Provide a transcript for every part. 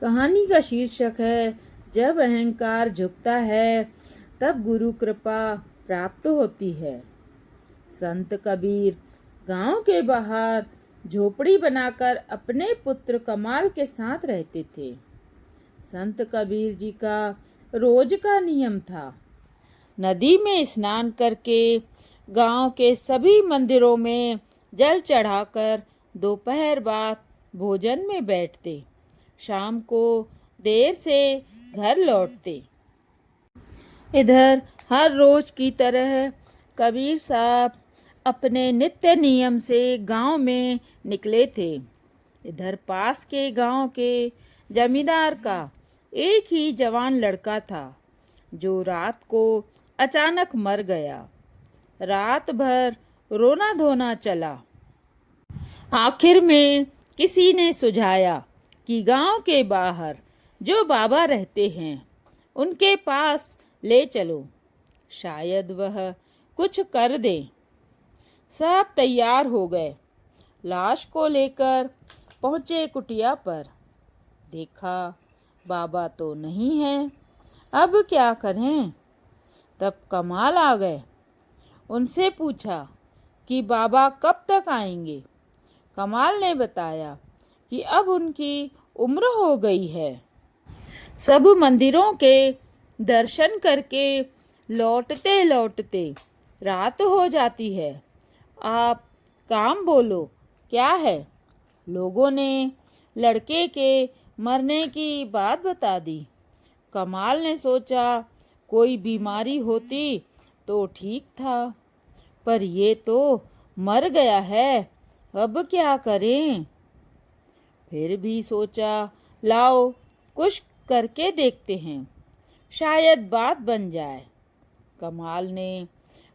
कहानी का शीर्षक है जब अहंकार झुकता है तब गुरु कृपा प्राप्त होती है। संत कबीर गांव के बाहर झोपड़ी बनाकर अपने पुत्र कमाल के साथ रहते थे। संत कबीर जी का रोज का नियम था नदी में स्नान करके गांव के सभी मंदिरों में जल चढ़ाकर दोपहर बाद भोजन में बैठते, शाम को देर से घर लौटते। इधर हर रोज की तरह कबीर साहब अपने नित्य नियम से गांव में निकले थे। इधर पास के गांव के जमींदार का एक ही जवान लड़का था जो रात को अचानक मर गया। रात भर रोना धोना चला। आखिर में किसी ने सुझाया कि गांव के बाहर जो बाबा रहते हैं उनके पास ले चलो, शायद वह कुछ कर दे। सब तैयार हो गए। लाश को लेकर पहुंचे कुटिया पर। देखा बाबा तो नहीं है, अब क्या करें। तब कमाल आ गए। उनसे पूछा कि बाबा कब तक आएंगे। कमाल ने बताया कि अब उनकी उम्र हो गई है। सब मंदिरों के दर्शन करके लौटते लौटते रात हो जाती है। आप काम बोलो, क्या है। लोगों ने लड़के के मरने की बात बता दी। कमाल ने सोचा कोई बीमारी होती तो ठीक था, पर ये तो मर गया है, अब क्या करें। फिर भी सोचा लाओ कुछ करके देखते हैं, शायद बात बन जाए। कमाल ने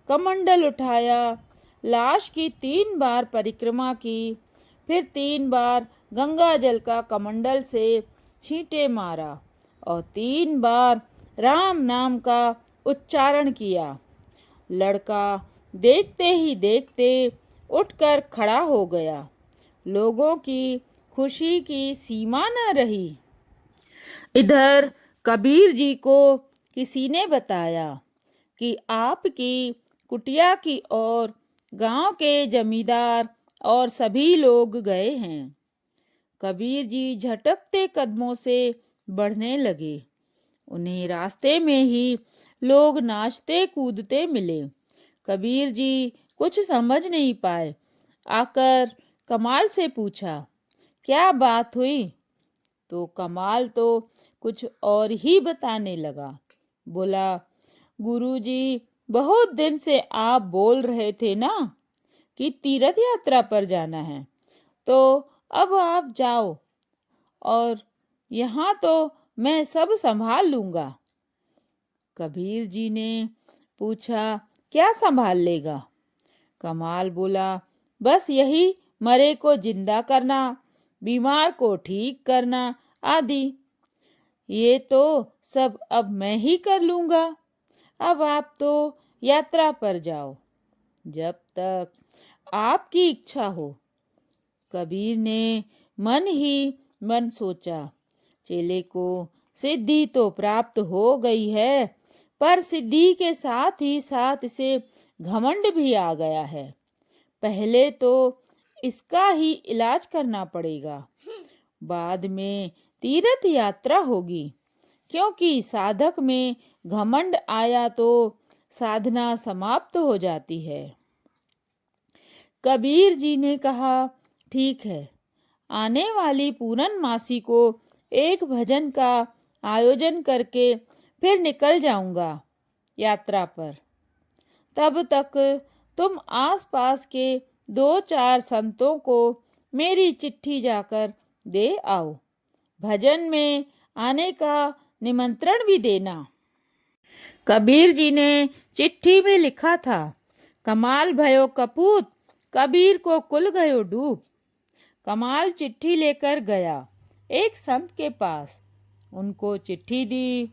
कमंडल उठाया, लाश की 3 बार परिक्रमा की, फिर 3 बार गंगा जल का कमंडल से छींटे मारा और 3 बार राम नाम का उच्चारण किया। लड़का देखते ही देखते उठकर खड़ा हो गया। लोगों की खुशी की सीमा न रही। इधर कबीर जी को किसी ने बताया कि आपकी कुटिया की ओर गांव के जमींदार और सभी लोग गए हैं। कबीर जी झटकते कदमों से बढ़ने लगे। उन्हें रास्ते में ही लोग नाचते कूदते मिले। कबीर जी कुछ समझ नहीं पाए। आकर कमाल से पूछा, क्या बात हुई। तो कमाल तो कुछ और ही बताने लगा। बोला, गुरुजी, बहुत दिन से आप बोल रहे थे ना कि तीर्थ यात्रा पर जाना है, तो अब आप जाओ और यहाँ तो मैं सब संभाल लूंगा। कबीर जी ने पूछा, क्या संभाल लेगा। कमाल बोला, बस यही, मरे को जिंदा करना, बीमार को ठीक करना आदि। ये तो सब अब मैं ही कर लूंगा। अब आप तो यात्रा पर जाओ, जब तक आपकी इच्छा हो। कबीर ने मन ही मन सोचा, चेले को सिद्धि तो प्राप्त हो गई है, पर सिद्धि के साथ ही साथ इसे घमंड भी आ गया है। पहले तो इसका ही इलाज करना पड़ेगा, बाद में तीर्थ यात्रा होगी, क्योंकि साधक में घमंड आया तो साधना समाप्त हो जाती है। कबीर जी ने कहा, ठीक है, आने वाली पूर्णमासी को एक भजन का आयोजन करके फिर निकल जाऊंगा यात्रा पर। तब तक तुम आसपास के 2-4 संतों को मेरी चिट्ठी जाकर दे आओ। भजन में आने का निमंत्रण भी देना। कबीर जी ने चिट्ठी में लिखा था, कमाल भयो कपूत, कबीर को कुल गयो डूब। कमाल चिट्ठी लेकर गया एक संत के पास, उनको चिट्ठी दी।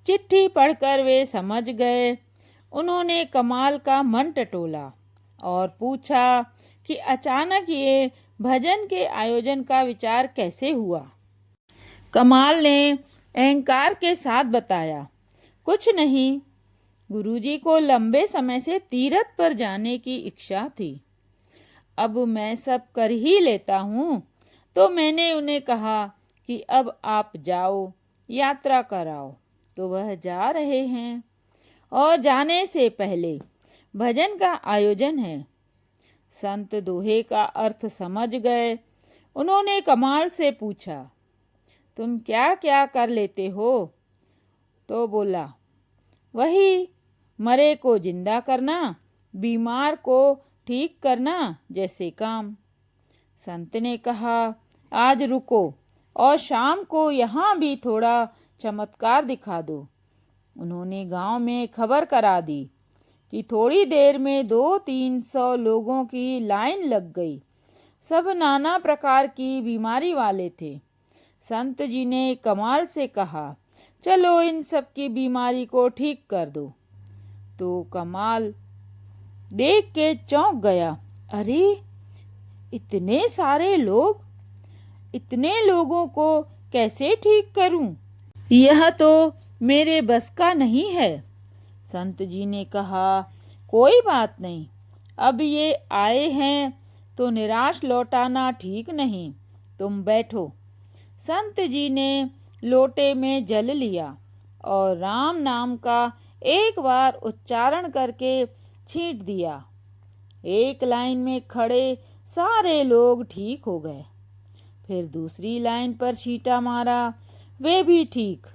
चिट्ठी पढ़कर वे समझ गए। उन्होंने कमाल का मन टटोला और पूछा कि अचानक ये भजन के आयोजन का विचार कैसे हुआ। कमाल ने अहंकार के साथ बताया, कुछ नहीं, गुरुजी को लंबे समय से तीर्थ पर जाने की इच्छा थी। अब मैं सब कर ही लेता हूँ, तो मैंने उन्हें कहा कि अब आप जाओ, यात्रा कराओ। तो वह जा रहे हैं और जाने से पहले भजन का आयोजन है। संत दोहे का अर्थ समझ गए। उन्होंने कमाल से पूछा, तुम क्या क्या कर लेते हो? तो बोला, वही मरे को जिंदा करना, बीमार को ठीक करना जैसे काम। संत ने कहा, आज रुको और शाम को यहाँ भी थोड़ा चमत्कार दिखा दो। उन्होंने गांव में खबर करा दी कि थोड़ी देर में 200-300 लोगों की लाइन लग गई। सब नाना प्रकार की बीमारी वाले थे। संत जी ने कमाल से कहा, चलो इन सब की बीमारी को ठीक कर दो। तो कमाल देख के चौंक गया, अरे इतने सारे लोग, इतने लोगों को कैसे ठीक करूं? यह तो मेरे बस का नहीं है। संत जी ने कहा, कोई बात नहीं, अब ये आए हैं तो निराश लौटाना ठीक नहीं, तुम बैठो। संत जी ने लोटे में जल लिया और राम नाम का एक बार उच्चारण करके छींट दिया। एक लाइन में खड़े सारे लोग ठीक हो गए। फिर दूसरी लाइन पर छींटा मारा, वे भी ठीक।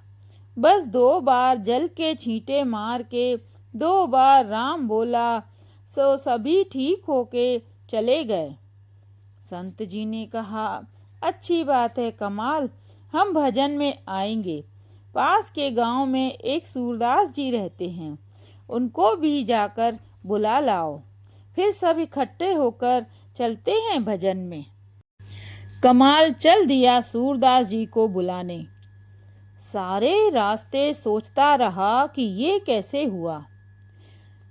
बस 2 बार जल के छींटे मार के 2 बार राम बोला, सो सभी ठीक होके चले गए। संत जी ने कहा, अच्छी बात है कमाल, हम भजन में आएंगे। पास के गांव में एक सूरदास जी रहते हैं, उनको भी जाकर बुला लाओ। फिर सब इकट्ठे होकर चलते हैं भजन में। कमाल चल दिया सूरदास जी को बुलाने। सारे रास्ते सोचता रहा कि ये कैसे हुआ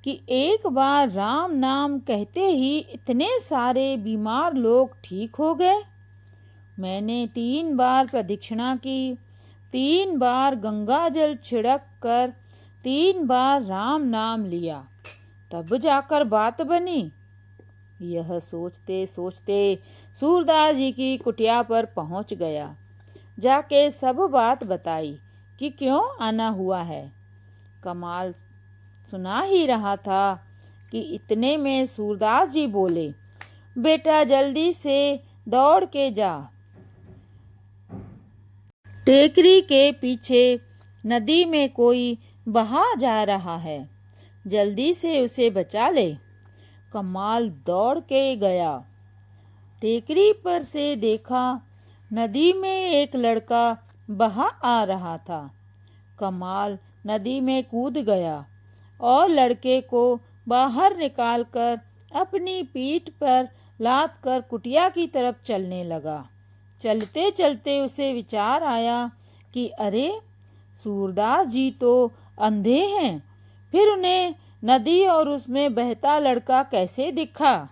कि एक बार राम नाम कहते ही इतने सारे बीमार लोग ठीक हो गए। मैंने 3 बार प्रदक्षिणा की, 3 बार गंगा जल छिड़क कर 3 बार राम नाम लिया, तब जाकर बात बनी। यह सोचते सोचते सूरदास जी की कुटिया पर पहुंच गया। जाके सब बात बताई कि क्यों आना हुआ है। कमाल सुना ही रहा था कि इतने में सूरदास जी बोले, बेटा जल्दी से दौड़ के जा, टेकरी के पीछे नदी में कोई बहा जा रहा है, जल्दी से उसे बचा ले। कमाल दौड़ के गया। टेकरी पर से देखा, नदी में एक लड़का बहा आ रहा था। कमाल नदी में कूद गया और लड़के को बाहर निकालकर अपनी पीठ पर लाद कर कुटिया की तरफ चलने लगा। चलते चलते उसे विचार आया कि अरे सूरदास जी तो अंधे हैं, फिर उन्हें नदी और उसमें बहता लड़का कैसे दिखा?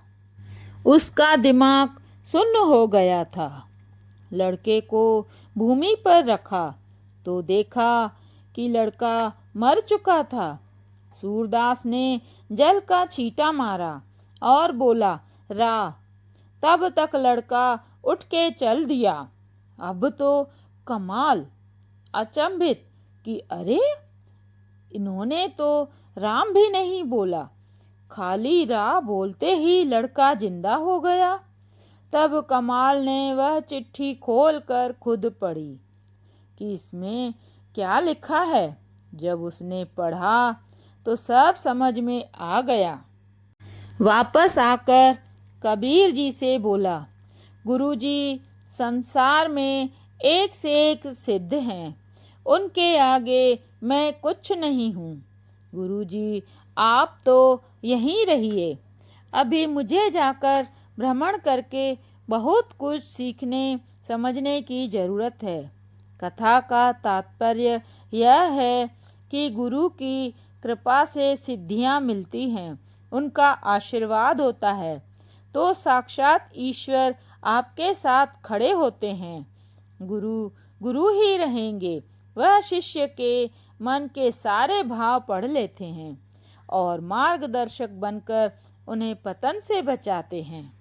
उसका दिमाग सुन्न हो गया था। लड़के को भूमि पर रखा तो देखा कि लड़का मर चुका था। सूरदास ने जल का छींटा मारा और बोला, रा। तब तक लड़का उठ के चल दिया। अब तो कमाल अचंभित कि अरे इन्होंने तो राम भी नहीं बोला, खाली रा बोलते ही लड़का जिंदा हो गया। तब कमाल ने वह चिट्ठी खोलकर खुद पढ़ी कि इसमें क्या लिखा है। जब उसने पढ़ा तो सब समझ में आ गया। वापस आकर कबीर जी से बोला, गुरुजी, संसार में एक से एक सिद्ध हैं, उनके आगे मैं कुछ नहीं हूँ। गुरुजी, आप तो यहीं रहिए, अभी मुझे जाकर भ्रमण करके बहुत कुछ सीखने समझने की ज़रूरत है। कथा का तात्पर्य यह है कि गुरु की कृपा से सिद्धियां मिलती हैं, उनका आशीर्वाद होता है तो साक्षात ईश्वर आपके साथ खड़े होते हैं। गुरु गुरु ही रहेंगे। वह शिष्य के मन के सारे भाव पढ़ लेते हैं और मार्गदर्शक बनकर उन्हें पतन से बचाते हैं।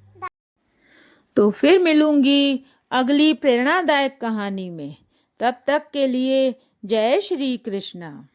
तो फिर मिलूंगी अगली प्रेरणादायक कहानी में। तब तक के लिए जय श्री कृष्णा।